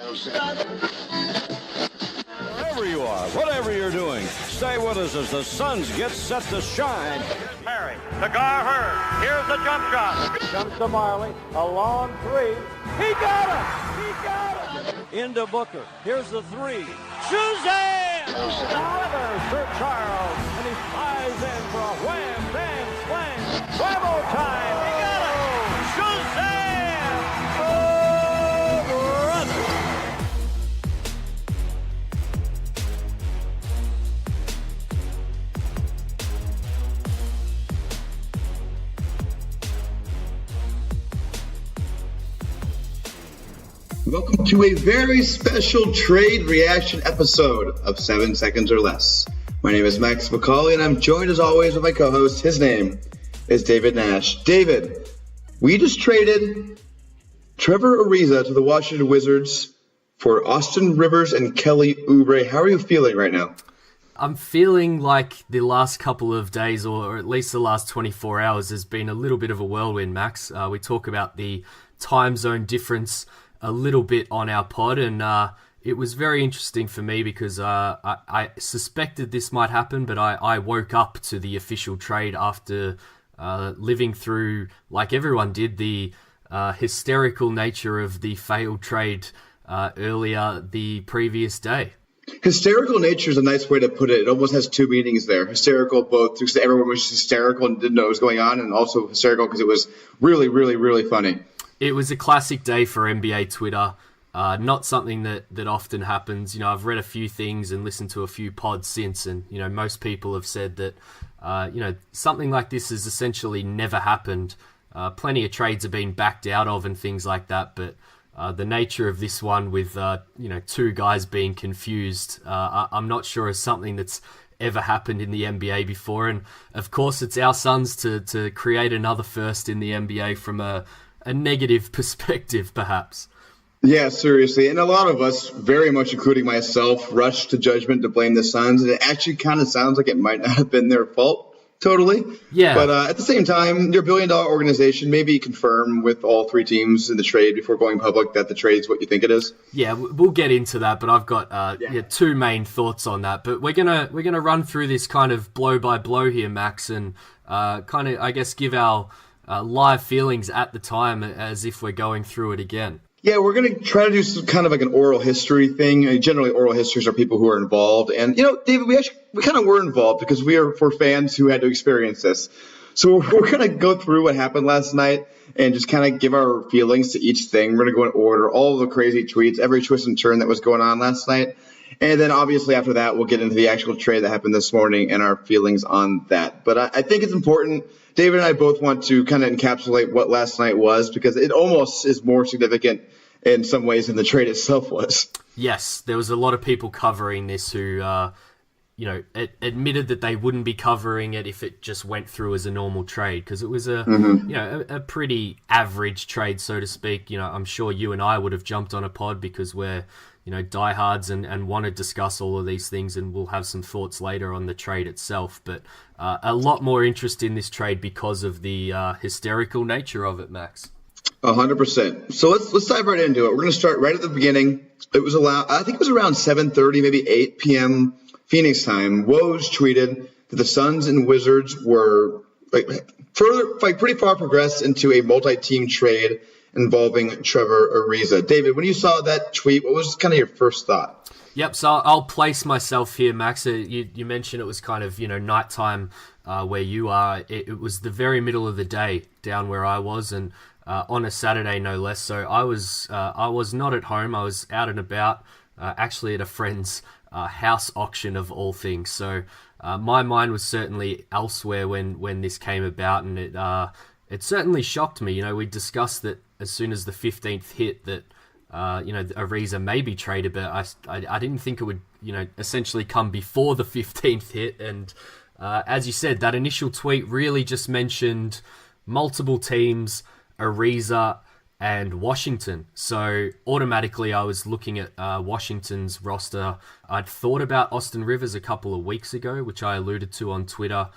Wherever you are, whatever you're doing, stay with us as the Suns get set to shine. Here's Perry to Gar. Here's the jump shot. Jumps to Marley, a long three. He got it! He got it! Into Booker. Here's the three. Shazam! Oliver, Sir Charles, and he flies in for a wham, bam, slam. Bravo time! He got it! Shazam! Oh, brother! Welcome to a very special trade reaction episode of 7 Seconds or Less. My name is Max McCauley, and I'm joined as always with my co-host. His name is David Nash. David, we just traded Trevor Ariza to the Washington Wizards for Austin Rivers and Kelly Oubre. How are you feeling right now? I'm feeling like the last couple of days, or at least the last 24 hours, has been a little bit of a whirlwind, Max. We talk about the time zone difference a little bit on our pod, and it was very interesting for me because I suspected this might happen, but I woke up to the official trade after living through, like everyone did, the hysterical nature of the failed trade earlier the previous day. Hysterical nature is a nice way to put it. It almost has two meanings there. Hysterical both because everyone was hysterical and didn't know what was going on, and also hysterical because it was really, really, really funny. It was a classic day for NBA Twitter. Not something that often happens. You know, I've read a few things and listened to a few pods since, and you know, most people have said that something like this has essentially never happened. Plenty of trades have been backed out of and things like that, but the nature of this one with two guys being confused, I'm not sure is something that's ever happened in the NBA before. And of course, it's our Suns to create another first in the NBA from a negative perspective, perhaps. Yeah, seriously. And a lot of us, very much including myself, rushed to judgment to blame the Suns. And it actually kind of sounds like it might not have been their fault, totally. Yeah. But at the same time, your billion-dollar organization, maybe confirm with all three teams in the trade before going public that the trade is what you think it is. Yeah, we'll get into that, but I've got two main thoughts on that. But we're gonna run through this kind of blow by blow here, Max, and kind of, I guess, give our live feelings at the time as if we're going through it again. Yeah, we're going to try to do some kind of like an oral history thing. Generally, oral histories are people who are involved. And, you know, David, we kind of were involved because we're fans who had to experience this. So we're going to go through what happened last night and just kind of give our feelings to each thing. We're going to go in order, all the crazy tweets, every twist and turn that was going on last night. And then obviously after that, we'll get into the actual trade that happened this morning and our feelings on that. But I think it's important. David and I both want to kind of encapsulate what last night was because it almost is more significant in some ways than the trade itself was. Yes, there was a lot of people covering this who, admitted that they wouldn't be covering it if it just went through as a normal trade because it was a pretty average trade, so to speak. You know, I'm sure you and I would have jumped on a pod because we're diehards and want to discuss all of these things, and we'll have some thoughts later on the trade itself. But a lot more interest in this trade because of the hysterical nature of it, Max. 100%. So let's dive right into it. We're going to start right at the beginning. I think it was around 7:30, maybe 8 p.m. Phoenix time. Woj tweeted that the Suns and Wizards were pretty far progressed into a multi-team trade involving Trevor Ariza. David, when you saw that tweet, what was kind of your first thought? Yep, so I'll place myself here, Max. You mentioned it was kind of, nighttime where you are. It was the very middle of the day down where I was, and on a Saturday, no less. So I was not at home. I was out and about, actually at a friend's house auction of all things. So my mind was certainly elsewhere when this came about, and it certainly shocked me. You know, we discussed that as soon as the 15th hit that Ariza may be traded, but I didn't think it would essentially come before the 15th hit. And as you said, that initial tweet really just mentioned multiple teams, Ariza and Washington. So automatically I was looking at Washington's roster. I'd thought about Austin Rivers a couple of weeks ago, which I alluded to on Twitter,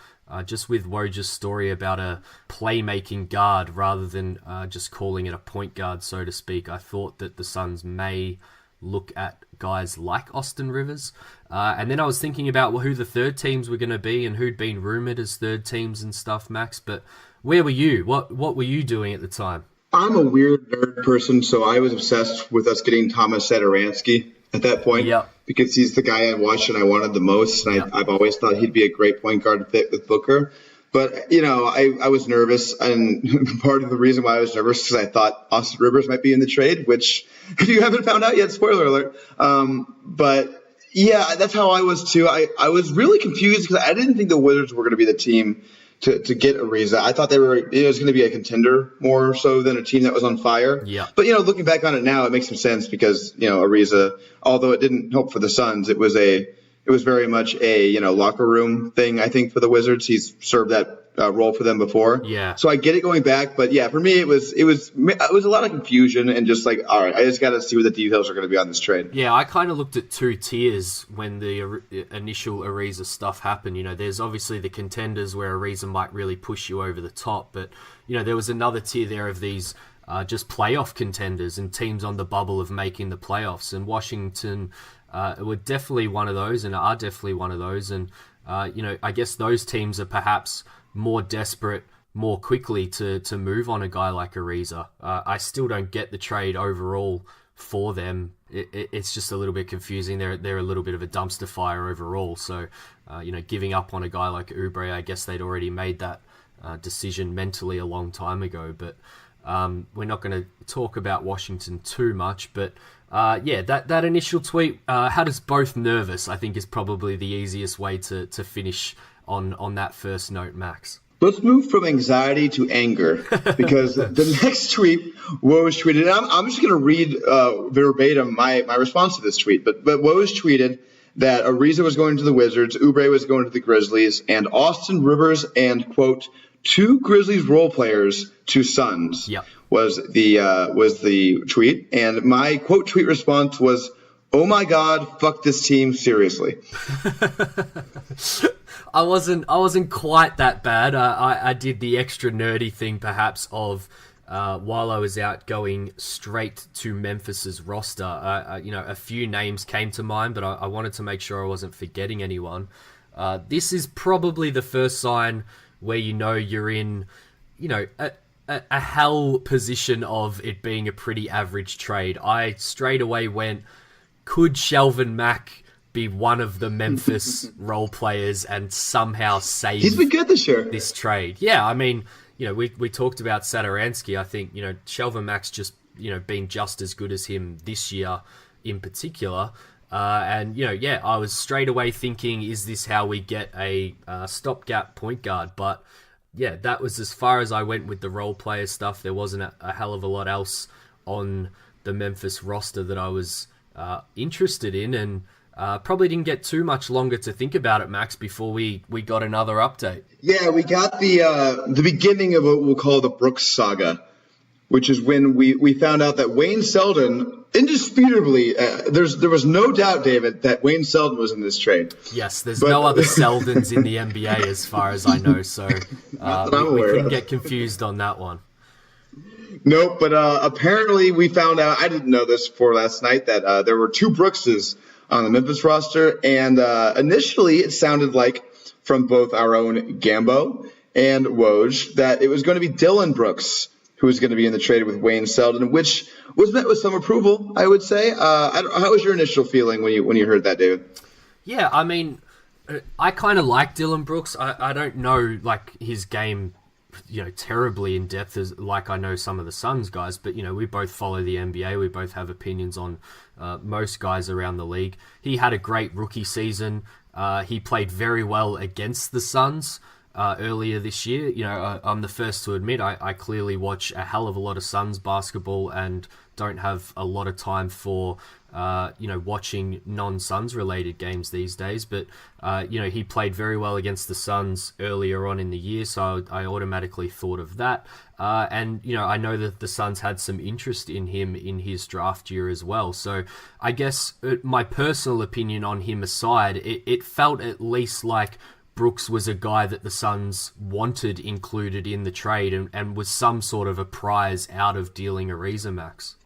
just with Woj's story about a playmaking guard rather than just calling it a point guard, so to speak. I thought that the Suns may look at guys like Austin Rivers. And then I was thinking about who the third teams were going to be and who'd been rumoured as third teams and stuff, Max. But where were you? What were you doing at the time? I'm a weird nerd person, so I was obsessed with us getting Thomas Sadaransky at that point. Yep. Because he's the guy I watched and I wanted the most. And I've always thought he'd be a great point guard fit with Booker. But, I was nervous, and part of the reason why I was nervous is because I thought Austin Rivers might be in the trade, which, if you haven't found out yet, spoiler alert. But, yeah, that's how I was, too. I was really confused because I didn't think the Wizards were going to be the team to get Ariza. I thought it was going to be a contender more so than a team that was on fire. Yeah. But, looking back on it now, it makes some sense because, Ariza, although it didn't help for the Suns, it was very much a locker room thing. I think for the Wizards, he's served that role for them before. Yeah. So I get it going back, but yeah, for me it was a lot of confusion and just like, all right, I just got to see what the details are going to be on this trade. Yeah, I kind of looked at two tiers when the initial Ariza stuff happened. There's obviously the contenders where Ariza might really push you over the top, but there was another tier there of these just playoff contenders and teams on the bubble of making the playoffs, and Washington were definitely one of those and are definitely one of those. And, I guess those teams are perhaps more desperate more quickly to move on a guy like Ariza. I still don't get the trade overall for them. It's just a little bit confusing. They're a little bit of a dumpster fire overall. So, giving up on a guy like Oubre, I guess they'd already made that decision mentally a long time ago. But we're not going to talk about Washington too much, but that initial tweet had us both nervous, I think, is probably the easiest way to finish on that first note, Max. Let's move from anxiety to anger, because the next tweet Woj tweeted, and I'm just going to read verbatim my response to this tweet, but Woj tweeted that Ariza was going to the Wizards, Oubre was going to the Grizzlies, and Austin Rivers and, quote, 2 Grizzlies role players to Suns. Yep. was the tweet, and my quote tweet response was, "Oh my God, fuck this team seriously." I wasn't quite that bad. I did the extra nerdy thing, perhaps, of while I was out going straight to Memphis's roster. A few names came to mind, but I wanted to make sure I wasn't forgetting anyone. This is probably the first sign where you're in, a hell position of it being a pretty average trade. I straight away went, could Shelvin Mack be one of the Memphis role players and somehow save He's been good this year. This trade? Yeah, I mean, we talked about Sadaransky. I think, Shelvin Mack's just, been just as good as him this year in particular. I was straight away thinking, is this how we get a stopgap point guard? But yeah, that was as far as I went with the role player stuff. There wasn't a hell of a lot else on the Memphis roster that I was interested in, and probably didn't get too much longer to think about it, Max, before we got another update. Yeah, we got the beginning of what we'll call the Brooks saga, which is when we found out that Wayne Selden, indisputably, there was no doubt, David, that Wayne Selden was in this trade. Yes, there's no other Seldens in the NBA as far as I know, so we couldn't get confused on that one. Nope, but apparently we found out, I didn't know this before last night, that there were 2 Brookses on the Memphis roster, and initially it sounded like from both our own Gambo and Woj that it was going to be Dylan Brooks who was going to be in the trade with Wayne Selden, which was met with some approval, I would say. How was your initial feeling when you heard that, David? Yeah, I mean, I kind of like Dylan Brooks. I don't know his game, terribly in depth as like I know some of the Suns guys, but we both follow the NBA. We both have opinions on most guys around the league. He had a great rookie season. He played very well against the Suns earlier this year. I'm the first to admit I clearly watch a hell of a lot of Suns basketball and don't have a lot of time for watching non-Suns related games these days, but he played very well against the Suns earlier on in the year, so I automatically thought of that. And I know that the Suns had some interest in him in his draft year as well. So I guess my personal opinion on him aside, it felt at least like Brooks was a guy that the Suns wanted included in the trade and was some sort of a prize out of dealing Ariza, Max.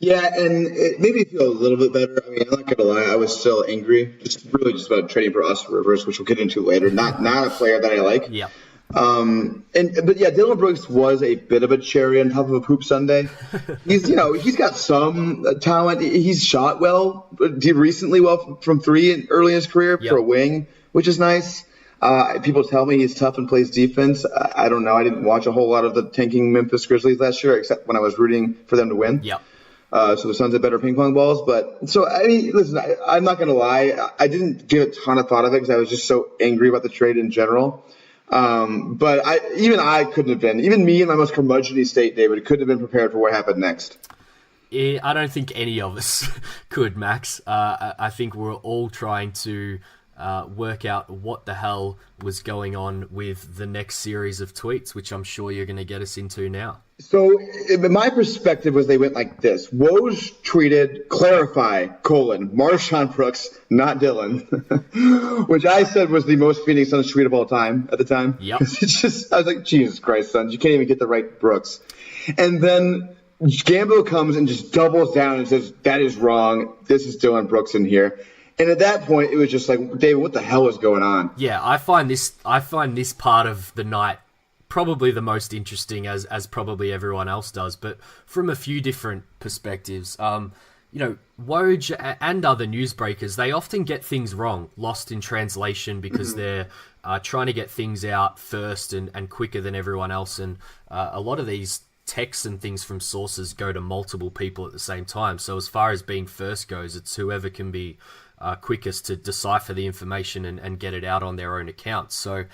Yeah, and it made me feel a little bit better. I mean, I'm not gonna lie, I was still angry, just about trading for Austin Rivers, which we'll get into later. Not a player that I like. Yeah. But yeah, Dylan Brooks was a bit of a cherry on top of a poop sundae. He's got some talent. He's shot well, did recently well from three early in his career for a wing, which is nice. People tell me he's tough and plays defense. I don't know. I didn't watch a whole lot of the tanking Memphis Grizzlies last year, except when I was rooting for them to win. Yeah. So the Suns had better ping pong balls. But so, I mean, listen, I'm not going to lie. I didn't give a ton of thought of it because I was just so angry about the trade in general. But I couldn't have been, even me in my most curmudgeon state, David, couldn't have been prepared for what happened next. I don't think any of us could, Max. I think we're all trying to work out what the hell was going on with the next series of tweets, which I'm sure you're going to get us into now. So my perspective was they went like this. Woj tweeted, clarify, Marshawn Brooks, not Dylan, which I said was the most Phoenix Suns tweet of all time at the time. Yep. I was like, Jesus Christ, Suns, you can't even get the right Brooks. And then Gambo comes and just doubles down and says, that is wrong. This is Dylan Brooks in here. And at that point, it was just like, David, what the hell is going on? Yeah, I find this part of the night probably the most interesting, as probably everyone else does, but from a few different perspectives. Woj and other newsbreakers, they often get things wrong, lost in translation because they're trying to get things out first and quicker than everyone else. And a lot of these texts and things from sources go to multiple people at the same time. So as far as being first goes, it's whoever can be quickest to decipher the information and get it out on their own account. So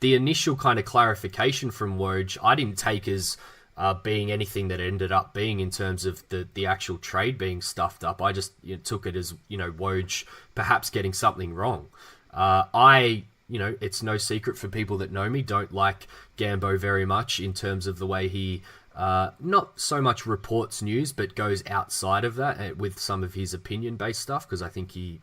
the initial kind of clarification from Woj, I didn't take as being anything that ended up being in terms of the actual trade being stuffed up. I just took it as, Woj perhaps getting something wrong. It's no secret for people that know me, don't like Gambo very much in terms of the way he not so much reports news, but goes outside of that with some of his opinion-based stuff, because I think he,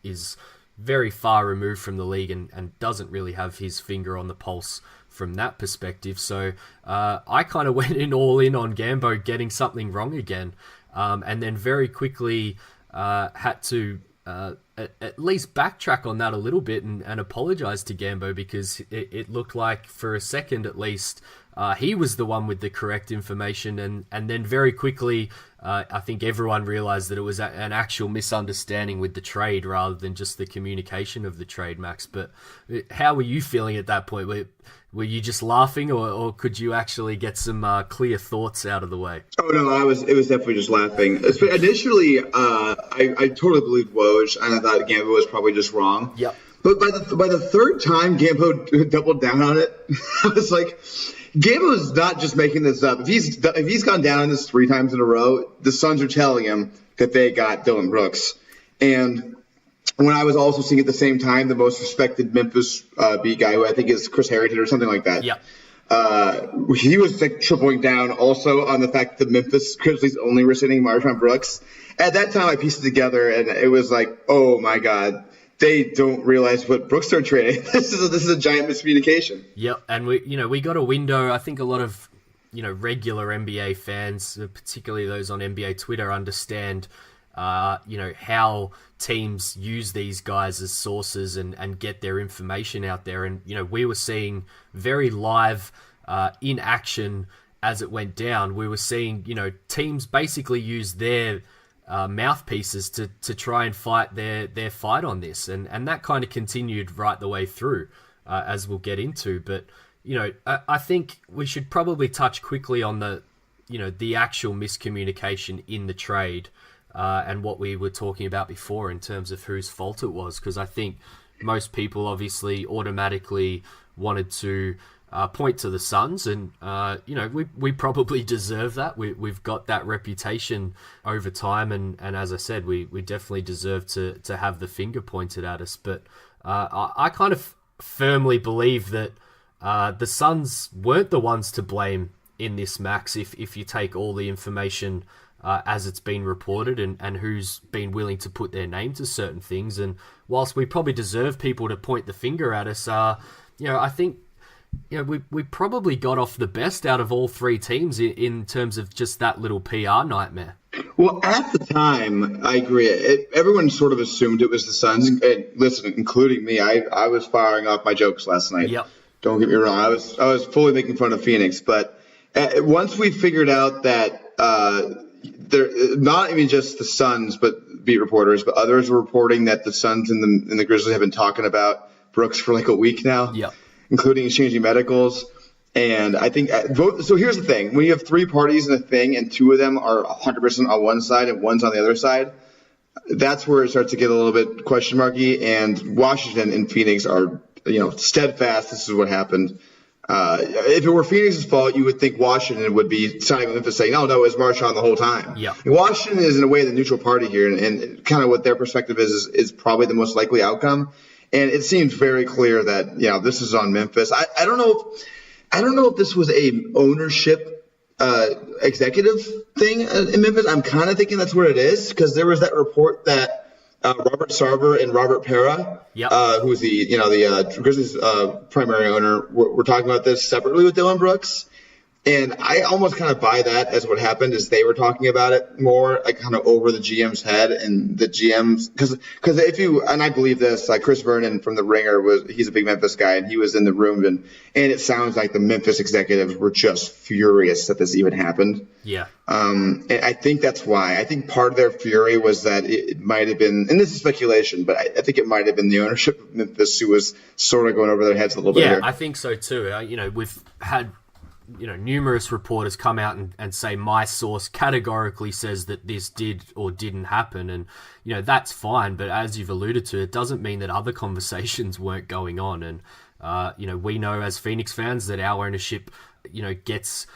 is very far removed from the league and doesn't really have his finger on the pulse from that perspective. So I kind of went all in on Gambo getting something wrong again, and then very quickly had to at least backtrack on that a little bit and apologize to Gambo, because it looked like for a second at least he was the one with the correct information, and then very quickly I think everyone realized that it was an actual misunderstanding with the trade rather than just the communication of the trade, Max. But how were you feeling at that point? Were you just laughing, or could you actually get some clear thoughts out of the way? Oh no, it was definitely just laughing. Initially, I totally believed Woj, and I thought Gambo was probably just wrong. Yep. But by the third time Gambo doubled down on it, I was like, Gambo's not just making this up. If he's gone down on this 3 times in a row, the Suns are telling him that they got Dylan Brooks. And when I was also seeing at the same time the most respected Memphis beat guy, who I think is Chris Harrington or something like that. Yeah. He was like tripling down also on the fact that Memphis Grizzlies only were sitting Marshawn Brooks. At that time, I pieced it together, and it was like, oh my God, they don't realize what Brooks are trading. This is a giant miscommunication. Yep, and we got a window. I think a lot of regular NBA fans, particularly those on NBA Twitter, understand how teams use these guys as sources and get their information out there. And we were seeing very live in action as it went down. We were seeing teams basically use their mouthpieces to try and fight their fight on this, and that kind of continued right the way through, as we'll get into. But I think we should probably touch quickly on the actual miscommunication in the trade, and what we were talking about before in terms of whose fault it was, because I think most people obviously automatically wanted to point to the Suns, and we probably deserve that. We've got that reputation over time, and as I said, we definitely deserve to have the finger pointed at us. But I kind of firmly believe that the Suns weren't the ones to blame in this, Max, if you take all the information as it's been reported and who's been willing to put their name to certain things. And whilst we probably deserve people to point the finger at us, I think we probably got off the best out of all 3 teams in terms of just that little PR nightmare. Well, at the time, I agree. Everyone sort of assumed it was the Suns. And listen, including me, I was firing off my jokes last night. Yep. Don't get me wrong. I was fully making fun of Phoenix. But once we figured out that they're not even just the Suns, but beat reporters, but others were reporting that the Suns and the Grizzlies have been talking about Brooks for like a week now, including exchanging medicals. And I think so. Here's the thing: when you have three parties in a thing, and two of them are 100% on one side and one's on the other side, that's where it starts to get a little bit question marky. And Washington and Phoenix are, steadfast. This is what happened. If it were Phoenix's fault, you would think Washington would be signing with Memphis saying, "No, it was Marshawn the whole time." Yeah. Washington is in a way the neutral party here, and kind of what their perspective is probably the most likely outcome. And it seems very clear that this is on Memphis. I don't know if this was a ownership executive thing in Memphis. I'm kind of thinking that's what it is, because there was that report that Robert Sarver and Robert Pera, who's the Grizzlies primary owner, were talking about this separately with Dylan Brooks. And I almost kind of buy that as what happened is they were talking about it more like kind of over the GM's head, and the GM's because I believe this, like Chris Vernon from The Ringer he's a big Memphis guy, and he was in the room, and it sounds like the Memphis executives were just furious that this even happened. Yeah. And I think that's why. I think part of their fury was that it might have been, and this is speculation, but I think it might have been the ownership of Memphis who was sort of going over their heads a little bit here. Yeah, I think so too. We've had numerous reporters come out and say my source categorically says that this did or didn't happen, and that's fine, but as you've alluded to, it doesn't mean that other conversations weren't going on. And we know as Phoenix fans that our ownership gets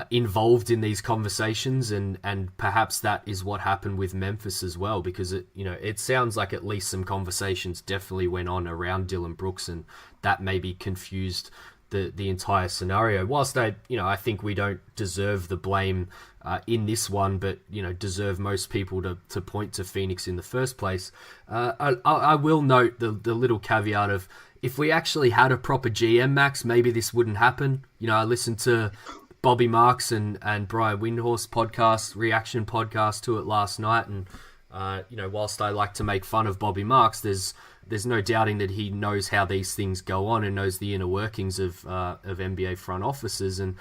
involved in these conversations, and perhaps that is what happened with Memphis as well, because it sounds like at least some conversations definitely went on around Dylan Brooks, and that maybe confused the entire scenario. Whilst I think we don't deserve the blame in this one, but deserve most people to point to Phoenix in the first place. I will note the little caveat of, if we actually had a proper GM, Max, maybe this wouldn't happen. I listened to Bobby Marks and Brian Windhorst reaction podcast to it last night, and whilst I like to make fun of Bobby Marks, there's no doubting that he knows how these things go on and knows the inner workings of NBA front offices. And,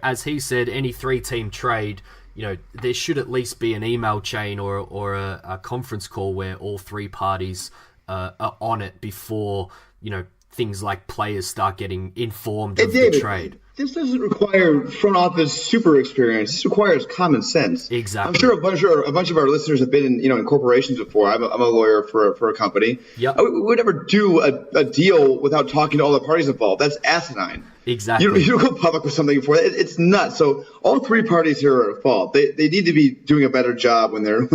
as he said, any 3-team trade, there should at least be an email chain or a conference call where all three parties are on it before, things like players start getting informed of the trade. This doesn't require front office super experience. This requires common sense. Exactly. I'm sure a bunch of our listeners have been in corporations before. I'm a lawyer for a company. Yep. We would never do a deal without talking to all the parties involved. That's asinine. Exactly. You don't go public with something before. It's nuts. So all three parties here are at fault. They need to be doing a better job when they're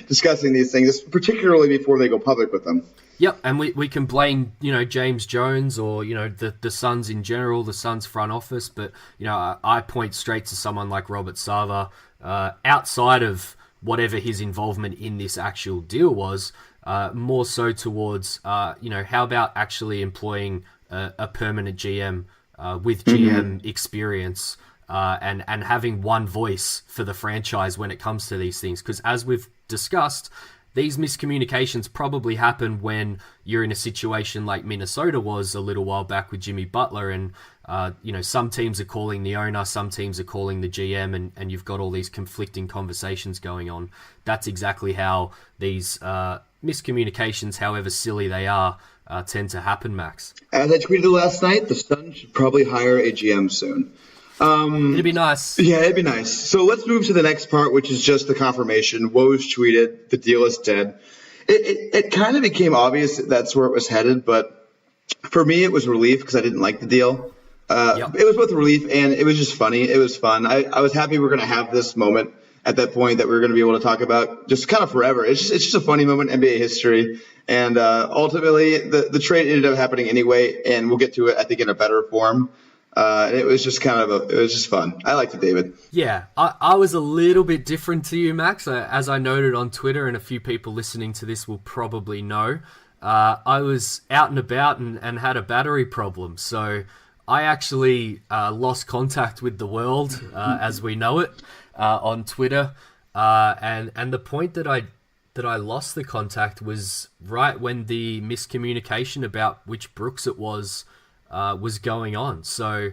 discussing these things, particularly before they go public with them. Yep, and we can blame, James Jones or, the Suns in general, the Suns front office, but, I point straight to someone like Robert Sarver, outside of whatever his involvement in this actual deal was, more so towards, how about actually employing a permanent GM with GM experience and having one voice for the franchise when it comes to these things, because as we've discussed, these miscommunications probably happen when you're in a situation like Minnesota was a little while back with Jimmy Butler, and some teams are calling the owner, some teams are calling the GM, and you've got all these conflicting conversations going on. That's exactly how these miscommunications, however silly they are, tend to happen, Max. As I tweeted last night, the Suns should probably hire a GM soon. It'd be nice. Yeah, it'd be nice. So let's move to the next part, which is just the confirmation. Woj tweeted, the deal is dead. It kind of became obvious that that's where it was headed, but for me it was relief because I didn't like the deal. It was both relief and it was just funny. It was fun. I was happy we were going to have this moment at that point that we were going to be able to talk about just kind of forever. It's just a funny moment in NBA history. And ultimately, the trade ended up happening anyway, and we'll get to it, I think, in a better form. And it was just it was just fun. I liked it, David. Yeah, I was a little bit different to you, Max. As I noted on Twitter, and a few people listening to this will probably know, I was out and about and had a battery problem. So I actually lost contact with the world as we know it on Twitter. And the point that I lost the contact was right when the miscommunication about which Brooks it was going on. So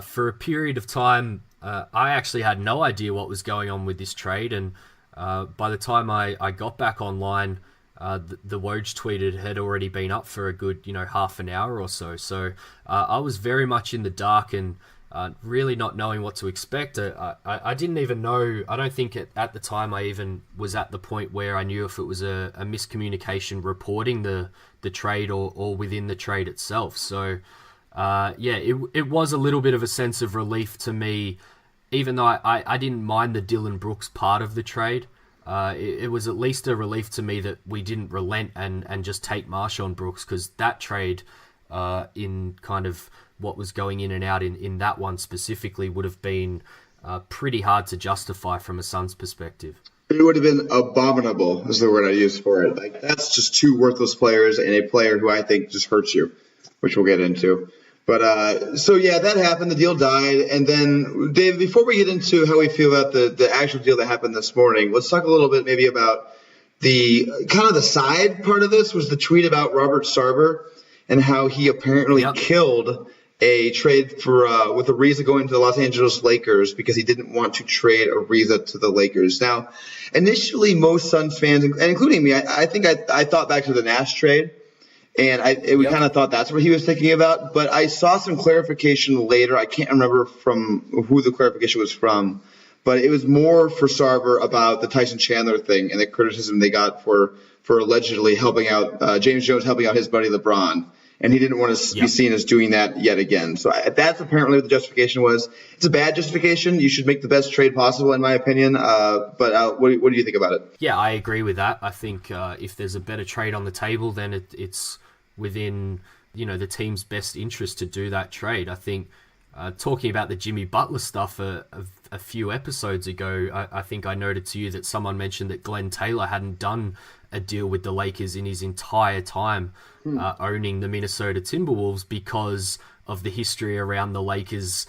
for a period of time, I actually had no idea what was going on with this trade, and by the time I got back online, the Woj tweet had already been up for a good half an hour or so. So I was very much in the dark and really not knowing what to expect. I didn't even know. I don't think at the time I even was at the point where I knew if it was a miscommunication reporting the trade or within the trade itself. So it was a little bit of a sense of relief to me, even though I didn't mind the Dylan Brooks part of the trade. It was at least a relief to me that we didn't relent and just take Marshawn Brooks, because that trade in kind of what was going in and out in that one specifically would have been pretty hard to justify from a Suns perspective. It would have been abominable, is the word I use for it. Like, that's just two worthless players and a player who I think just hurts you, which we'll get into. But so yeah, that happened. The deal died, and then Dave, before we get into how we feel about the actual deal that happened this morning, let's talk a little bit maybe about the kind of the side part of this. Was the tweet about Robert Sarver and how he apparently killed a trade for with Ariza going to the Los Angeles Lakers because he didn't want to trade Ariza to the Lakers. Now, initially, most Suns fans, and including me, I think I thought back to the Nash trade. And we kind of thought that's what he was thinking about. But I saw some clarification later. I can't remember from who the clarification was from. But it was more for Sarver about the Tyson Chandler thing and the criticism they got for allegedly helping out James Jones helping out his buddy LeBron. And he didn't want to be seen as doing that yet again. So that's apparently what the justification was. It's a bad justification. You should make the best trade possible, in my opinion. But what do you think about it? Yeah, I agree with that. I think if there's a better trade on the table, then it's within the team's best interest to do that trade. I think talking about the Jimmy Butler stuff a few episodes ago, I think I noted to you that someone mentioned that Glenn Taylor hadn't done a deal with the Lakers in his entire time owning the Minnesota Timberwolves because of the history around the Lakers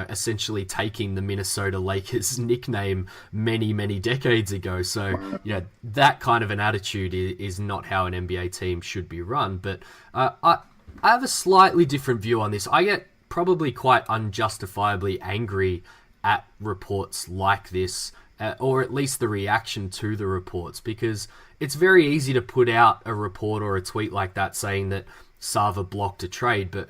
essentially taking the Minnesota Lakers nickname many, many decades ago. So, that kind of an attitude is not how an NBA team should be run. But I have a slightly different view on this. I get probably quite unjustifiably angry at reports like this, or at least the reaction to the reports, because it's very easy to put out a report or a tweet like that saying that Sarver blocked a trade, but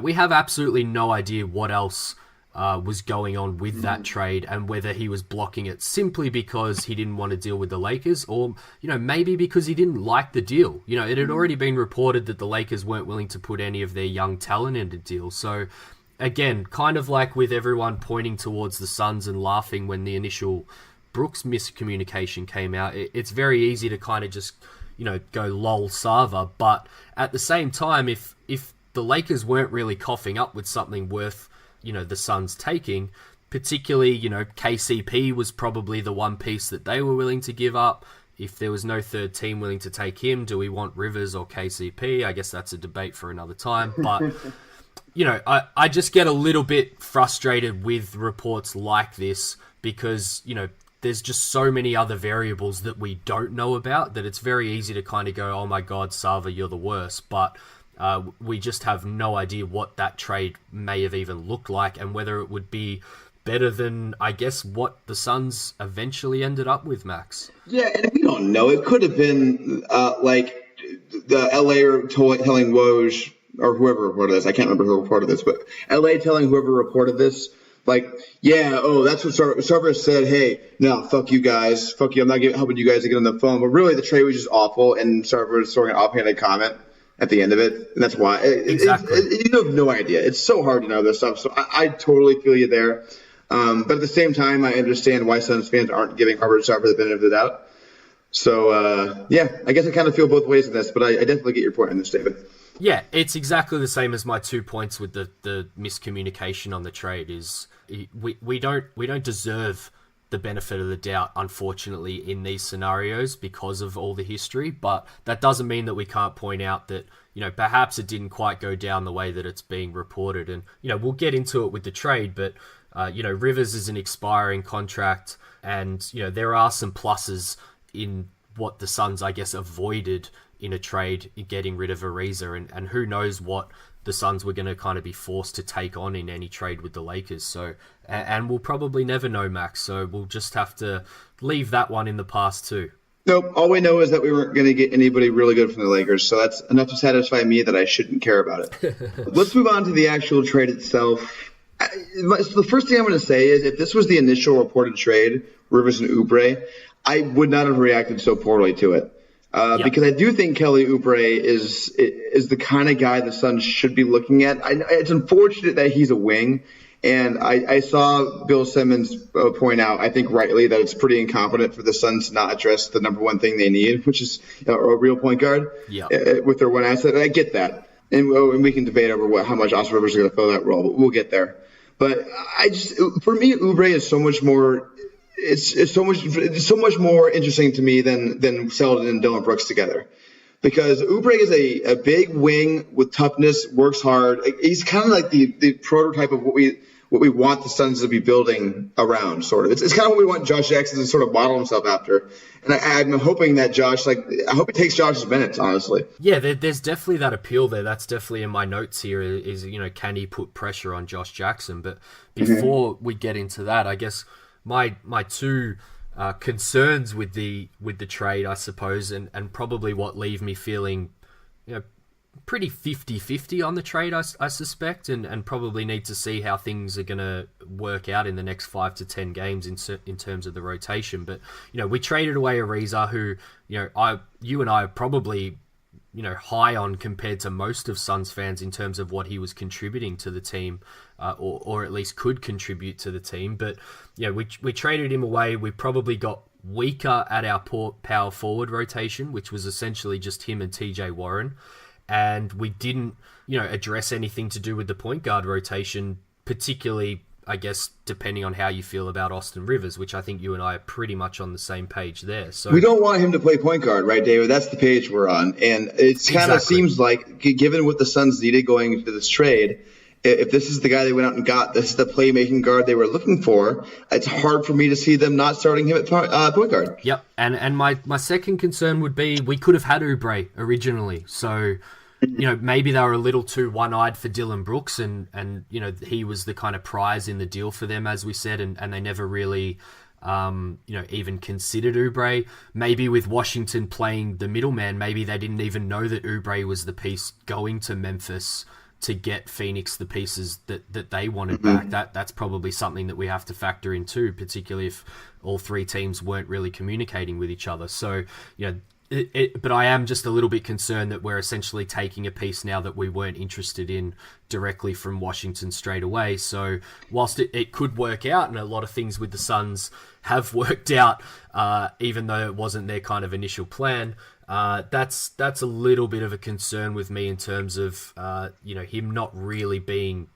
we have absolutely no idea what else was going on with that trade and whether he was blocking it simply because he didn't want to deal with the Lakers or, maybe because he didn't like the deal. It had already been reported that the Lakers weren't willing to put any of their young talent into deal. So, again, kind of like with everyone pointing towards the Suns and laughing when the initial Brooks miscommunication came out, it's very easy to kind of just, go lol Sarver. But at the same time, if the Lakers weren't really coughing up with something worth, the Suns taking, particularly, KCP was probably the one piece that they were willing to give up. If there was no third team willing to take him, do we want Rivers or KCP? I guess that's a debate for another time. But, I just get a little bit frustrated with reports like this because, there's just so many other variables that we don't know about that it's very easy to kind of go, oh my God, Sarver, you're the worst. But we just have no idea what that trade may have even looked like and whether it would be better than, I guess, what the Suns eventually ended up with, Max. Yeah, and we don't know. It could have been like the LA telling Woj or whoever reported this. I can't remember who reported this, but LA telling whoever reported this, like, that's what Sarver said. Hey, no, fuck you guys. Fuck you. I'm not helping you guys to get on the phone. But really, the trade was just awful, and Sarver was throwing an offhanded comment at the end of it, and that's why. Exactly. You have no idea. It's so hard to know this stuff, so I totally feel you there. But at the same time, I understand why Suns fans aren't giving Robert Sarver the benefit of the doubt. So, I guess I kind of feel both ways in this, but I definitely get your point on this, David. Yeah, it's exactly the same as my 2 points with the miscommunication on the trade. Is we don't deserve the benefit of the doubt, unfortunately, in these scenarios because of all the history. But that doesn't mean that we can't point out that perhaps it didn't quite go down the way that it's being reported. And we'll get into it with the trade, but Rivers is an expiring contract, and there are some pluses in what the Suns, I guess, avoided in a trade, getting rid of Ariza, and who knows what the Suns were going to kind of be forced to take on in any trade with the Lakers. So, and we'll probably never know, Max. So we'll just have to leave that one in the past too. Nope. All we know is that we weren't going to get anybody really good from the Lakers, so that's enough to satisfy me that I shouldn't care about it. Let's move on to the actual trade itself. The first thing I'm going to say is if this was the initial reported trade, Rivers and Oubre, I would not have reacted so poorly to it. Because I do think Kelly Oubre is the kind of guy the Suns should be looking at. It's unfortunate that he's a wing, and I saw Bill Simmons point out, I think rightly, that it's pretty incompetent for the Suns to not address the number one thing they need, which is a real point guard with their one asset. And I get that, and we can debate over how much Austin Rivers is going to fill that role, but we'll get there. But for me, Oubre is so much more. It's so much more interesting to me than Selden and Dillon Brooks together, because Oubre is a big wing with toughness, works hard. He's kind of like the prototype of what we want the Suns to be building around, sort of. It's kind of what we want Josh Jackson to sort of model himself after. And I'm hoping that I hope he takes Josh's minutes, honestly. Yeah, there's definitely that appeal there. That's definitely in my notes here is can he put pressure on Josh Jackson? But before we get into that, I guess my two concerns with the trade, I suppose, and probably what leave me feeling pretty 50-50 on the trade, I suspect, and probably need to see how things are going to work out in the next 5 to 10 games in terms of the rotation. But we traded away Ariza, who you and I are probably high on compared to most of Suns fans in terms of what he was contributing to the team, or at least could contribute to the team. But we traded him away. We probably got weaker at our power forward rotation, which was essentially just him and TJ Warren. And we didn't, address anything to do with the point guard rotation, particularly, I guess, depending on how you feel about Austin Rivers, which I think you and I are pretty much on the same page there. So we don't want him to play point guard, right, David? That's the page we're on. And it kind of seems like, given what the Suns needed going into this trade, if this is the guy they went out and got, this is the playmaking guard they were looking for, it's hard for me to see them not starting him at point guard. Yep. And my second concern would be we could have had Oubre originally. So maybe they were a little too one-eyed for Dillon Brooks, and he was the kind of prize in the deal for them, as we said, and they never really even considered Oubre. Maybe with Washington playing the middleman, maybe they didn't even know that Oubre was the piece going to Memphis to get Phoenix the pieces that they wanted back. That's probably something that we have to factor in too, particularly if all three teams weren't really communicating with each other. So, but I am just a little bit concerned that we're essentially taking a piece now that we weren't interested in directly from Washington straight away. So whilst it could work out, and a lot of things with the Suns have worked out, even though it wasn't their kind of initial plan, that's a little bit of a concern with me in terms of him not really being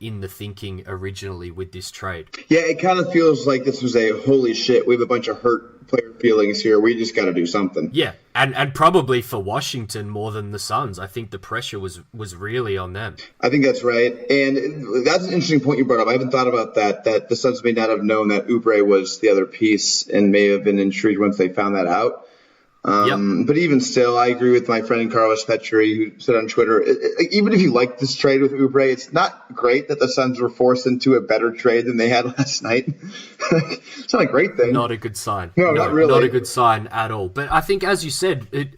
in the thinking originally with this trade. Yeah, it kind of feels like this was a holy shit, we have a bunch of hurt player feelings here, we just got to do something. Yeah, and probably for Washington more than the Suns. I think the pressure was really on them. I think that's right, and that's an interesting point you brought up. I haven't thought about that the Suns may not have known that Oubre was the other piece and may have been intrigued once they found that out. But even still, I agree with my friend Carlos Petri, who said on Twitter, even if you like this trade with Oubre, it's not great that the Suns were forced into a better trade than they had last night. It's not a great thing. Not a good sign. No, not really. Not a good sign at all. But I think, as you said,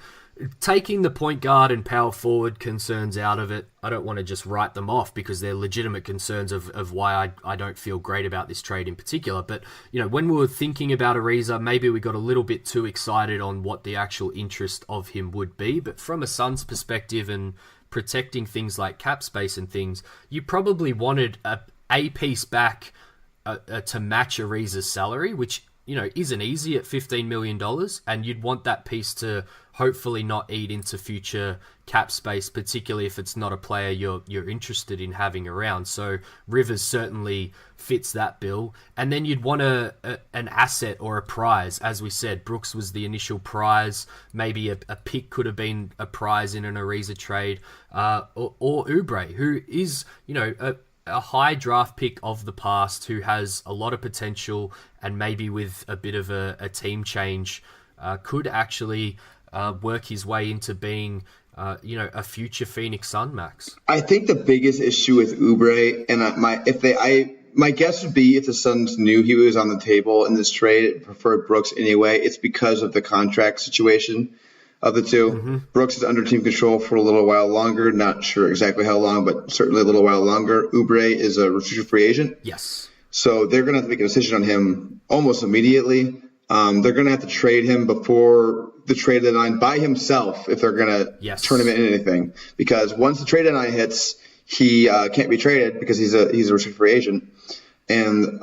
taking the point guard and power forward concerns out of it, I don't want to just write them off because they're legitimate concerns of why I don't feel great about this trade in particular. But, when we were thinking about Ariza, maybe we got a little bit too excited on what the actual interest of him would be. But from a Suns perspective and protecting things like cap space and things, you probably wanted a piece back to match Ariza's salary, which isn't easy at $15 million, and you'd want that piece to hopefully not eat into future cap space, particularly if it's not a player you're interested in having around. So Rivers certainly fits that bill. And then you'd want an asset or a prize. As we said, Brooks was the initial prize. Maybe a pick could have been a prize in an Ariza trade, or Oubre, who is, a high draft pick of the past who has a lot of potential, and maybe with a bit of a team change, could actually work his way into being, a future Phoenix Sun, Max. I think the biggest issue with Oubre, and my guess would be if the Suns knew he was on the table in this trade and preferred Brooks anyway, it's because of the contract situation of the two. Mm-hmm. Brooks is under team control for a little while longer. Not sure exactly how long, but certainly a little while longer. Oubre is a restricted free agent. Yes. So they're going to have to make a decision on him almost immediately. They're going to have to trade him before the trade deadline by himself if they're going to turn him in anything. Because once the trade deadline hits, he can't be traded because he's a restricted free agent. And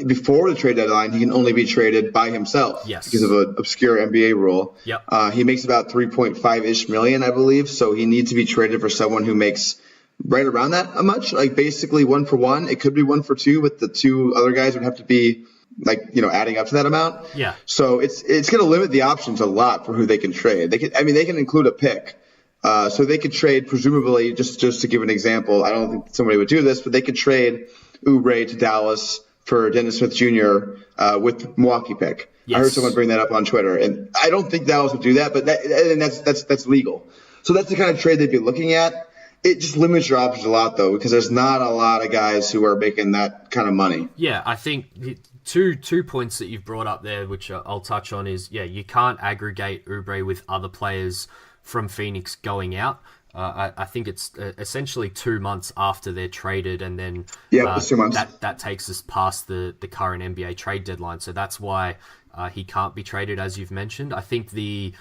before the trade deadline, he can only be traded by himself because of an obscure NBA rule. Yep. He makes about 3.5-ish million, I believe. So he needs to be traded for someone who makes right around that much, like basically 1 for 1. It could be 1 for 2, but the two other guys would have to be adding up to that amount. Yeah. So it's going to limit the options a lot for who they can trade. They can include a pick. So they could trade, presumably, just to give an example, I don't think somebody would do this, but they could trade Oubre to Dallas for Dennis Smith Jr. With Milwaukee pick. Yes. I heard someone bring that up on Twitter, and I don't think Dallas would do that, but that's legal. So that's the kind of trade they'd be looking at. It just limits your options a lot, though, because there's not a lot of guys who are making that kind of money. Yeah, I think two points that you've brought up there, which I'll touch on, is you can't aggregate Oubre with other players from Phoenix going out. I think it's essentially 2 months after they're traded, and then it's 2 months. That takes us past the current NBA trade deadline. So that's why he can't be traded, as you've mentioned. I think the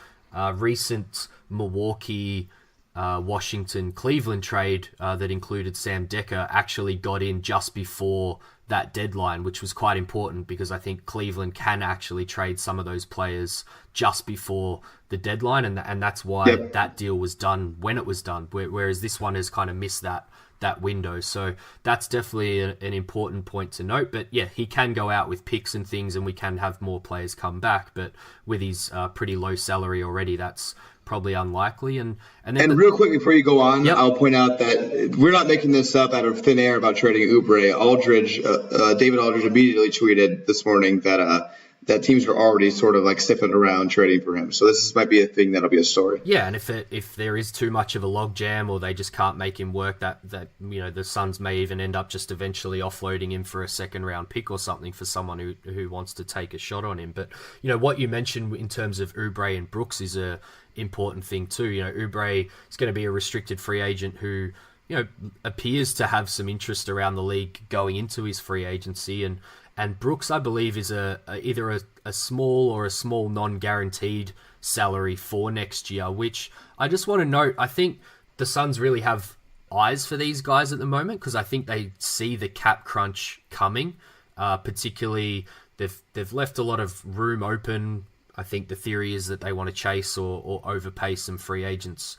recent Milwaukee, Washington, Cleveland trade that included Sam Dekker actually got in just before that deadline, which was quite important because I think Cleveland can actually trade some of those players just before the deadline, and that's why that deal was done when it was done, whereas this one has kind of missed that window. So that's definitely an important point to note. But yeah, he can go out with picks and things, and we can have more players come back, but with his pretty low salary already, that's probably unlikely. And real quick before you go on, I'll point out that we're not making this up out of thin air about trading Oubre. David Aldridge immediately tweeted this morning that teams are already sort of like sniffing around trading for him. So this might be a thing that'll be a story. Yeah, and if there is too much of a logjam or they just can't make him work, that the Suns may even end up just eventually offloading him for a second round pick or something for someone who wants to take a shot on him. But what you mentioned in terms of Oubre and Brooks is a important thing too. Oubre is going to be a restricted free agent who appears to have some interest around the league going into his free agency, and Brooks, I believe, is either a small or a small non-guaranteed salary for next year, which I just want to note, I think the Suns really have eyes for these guys at the moment because I think they see the cap crunch coming. Particularly, they've left a lot of room open. I think the theory is that they want to chase or overpay some free agents